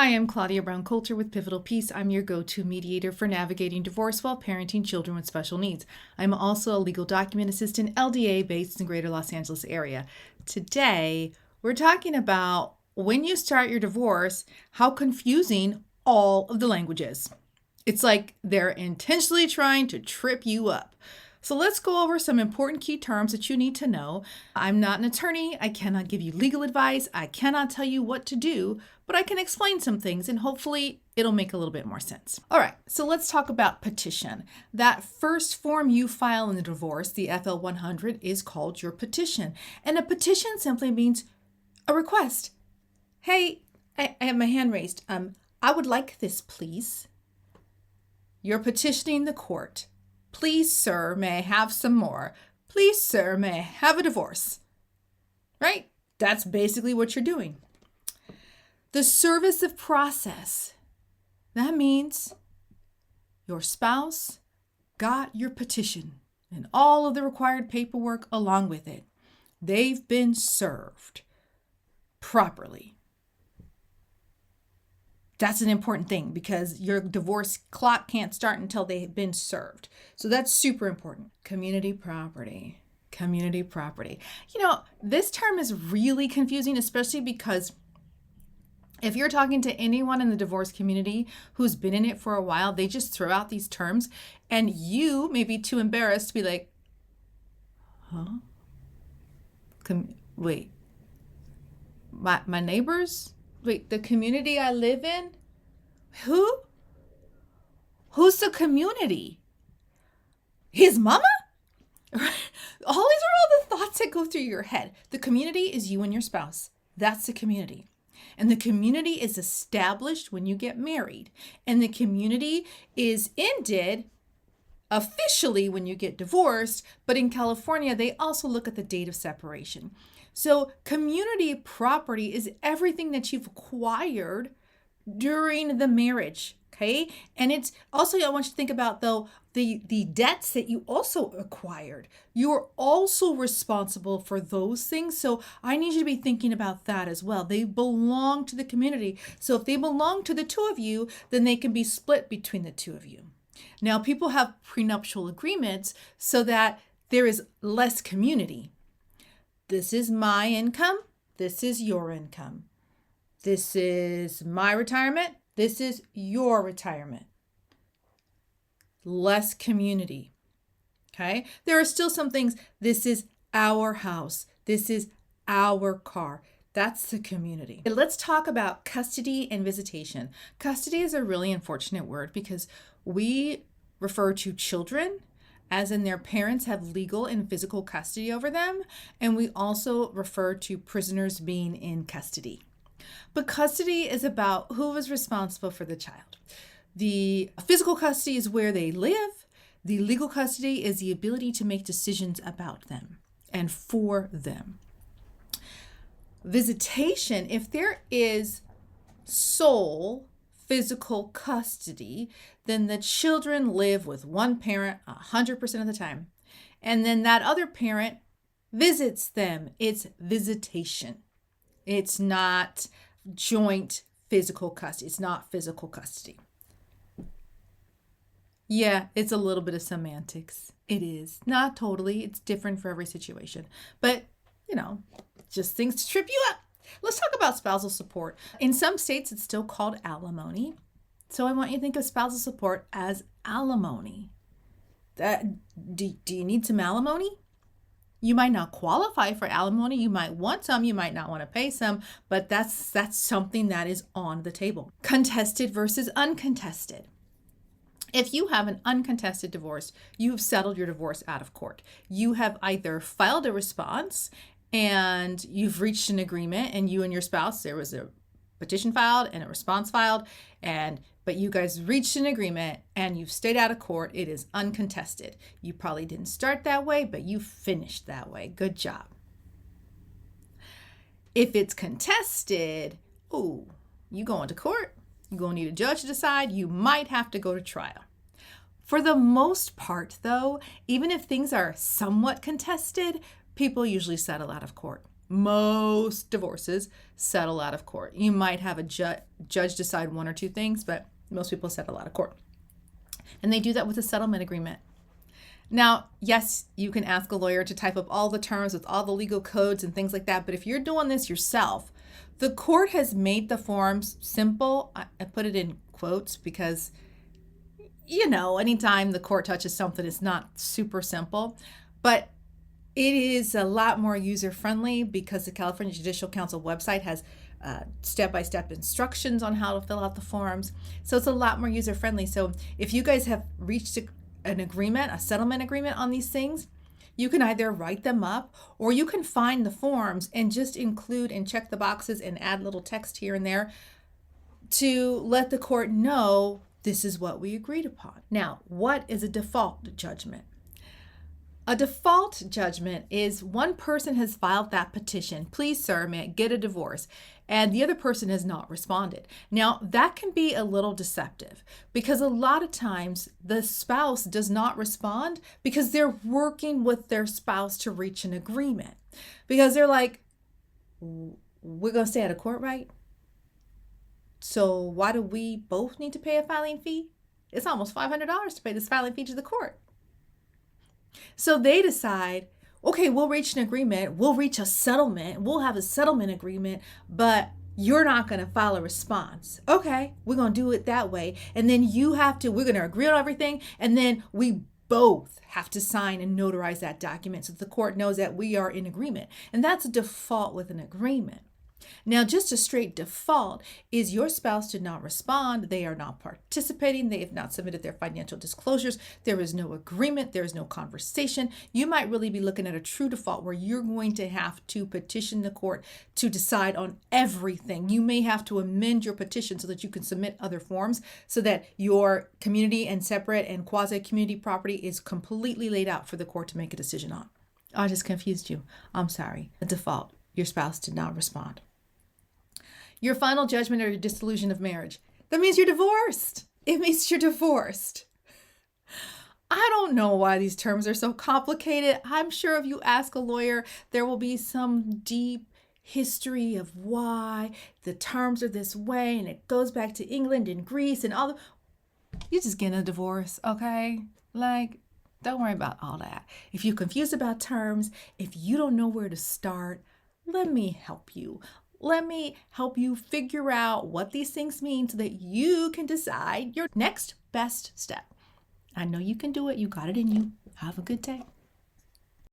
Hi, I'm Claudia Brown Coulter with Pivotal Peace. I'm your go-to mediator for navigating divorce while parenting children with special needs. I'm also a legal document assistant, LDA, based in the greater Los Angeles area. Today, we're talking about when you start your divorce, how confusing all of the language is. It's like they're intentionally trying to trip you up. So let's go over some important key terms that you need to know. I'm not an attorney. I cannot give you legal advice. I cannot tell you what to do, but I can explain some things and hopefully it'll make a little bit more sense. All right, so let's talk about petition. That first form you file in the divorce, the FL100, is called your petition. And a petition simply means a request. Hey, I have my hand raised. I would like this, please. You're petitioning the court. Please, sir, may I have some more? Please, sir, may I have a divorce? Right? That's basically what you're doing. The service of process. That means your spouse got your petition and all of the required paperwork along with it. They've been served properly. That's an important thing because your divorce clock can't start until they've been served. So that's super important. Community property. Community property. You know, this term is really confusing, especially because if you're talking to anyone in the divorce community who's been in it for a while, they just throw out these terms and you may be too embarrassed to be like, huh? Wait, my neighbors? Wait, the community I live in? Who? Who's the community? His mama? All these are all the thoughts that go through your head. The community is you and your spouse. That's the community. And the community is established when you get married. And the community is ended officially when you get divorced. But in California, they also look at the date of separation. So community property is everything that you've acquired during the marriage, okay? And it's also, I want you to think about, though, the debts that you also acquired. You're also responsible for those things. So I need you to be thinking about that as well. They belong to the community. So if they belong to the two of you, then they can be split between the two of you. Now, people have prenuptial agreements so that there is less community. This is my income. This is your income. This is my retirement. This is your retirement. Less community. Okay? There are still some things. This is our house. This is our car. That's the community. Let's talk about custody and visitation. Custody is a really unfortunate word because we refer to children as in their parents have legal and physical custody over them, and we also refer to prisoners being in custody. But custody is about who is responsible for the child. The physical custody is where they live. The legal custody is the ability to make decisions about them and for them. Visitation, if there is sole physical custody, then the children live with one parent 100% of the time. And then that other parent visits them. It's visitation. It's not joint physical custody. It's not physical custody. Yeah, it's a little bit of semantics. It is. Not totally. It's different for every situation. But, just things to trip you up. Let's talk about spousal support. In some states, it's still called alimony. So I want you to think of spousal support as alimony. Do you need some alimony? You might not qualify for alimony. You might want some. You might not want to pay some. But that's something that is on the table. Contested versus uncontested. If you have an uncontested divorce, you have settled your divorce out of court. You have either filed a response and you've reached an agreement, and you and your spouse, there was a petition filed and a response filed, but you guys reached an agreement and you've stayed out of court. It is uncontested. You probably didn't start that way, but you finished that way. Good job. If it's contested, you going to court. You're going to need a judge to decide. You might have to go to trial. For the most part, though, even if things are somewhat contested, people usually settle out of court. most divorces settle out of court. You might have a judge decide one or two things, but most people settle out of court. And they do that with a settlement agreement. Now, yes, you can ask a lawyer to type up all the terms with all the legal codes and things like that, but if you're doing this yourself, the court has made the forms simple. I put it in quotes because, anytime the court touches something, it's not super simple, but it is a lot more user-friendly because the California Judicial Council website has step-by-step instructions on how to fill out the forms. So it's a lot more user-friendly. So if you guys have reached an agreement, a settlement agreement on these things, you can either write them up or you can find the forms and just include and check the boxes and add little text here and there to let the court know this is what we agreed upon. Now, what is a default judgment? A default judgment is one person has filed that petition, please, sir, may I get a divorce, and the other person has not responded. Now, that can be a little deceptive because a lot of times the spouse does not respond because they're working with their spouse to reach an agreement. Because they're like, we're going to stay out of court, right? So why do we both need to pay a filing fee? It's almost $500 to pay this filing fee to the court. So they decide, okay, we'll reach an agreement, we'll reach a settlement, we'll have a settlement agreement, but you're not going to file a response. Okay, we're going to do it that way. And then we're going to agree on everything. And then we both have to sign and notarize that document so the court knows that we are in agreement. And that's a default with an agreement. Now, just a straight default is your spouse did not respond. They are not participating. They have not submitted their financial disclosures. There is no agreement. There is no conversation. You might really be looking at a true default where you're going to have to petition the court to decide on everything. You may have to amend your petition so that you can submit other forms so that your community and separate and quasi-community property is completely laid out for the court to make a decision on. I just confused you. I'm sorry. A default. Your spouse did not respond. Your final judgment or your dissolution of marriage. That means you're divorced. It means you're divorced. I don't know why these terms are so complicated. I'm sure if you ask a lawyer, there will be some deep history of why the terms are this way, and it goes back to England and Greece and all. You're just getting a divorce, okay? Don't worry about all that. If you're confused about terms, if you don't know where to start, let me help you. Let me help you figure out what these things mean so that you can decide your next best step. I know you can do it. You got it in you. Have a good day.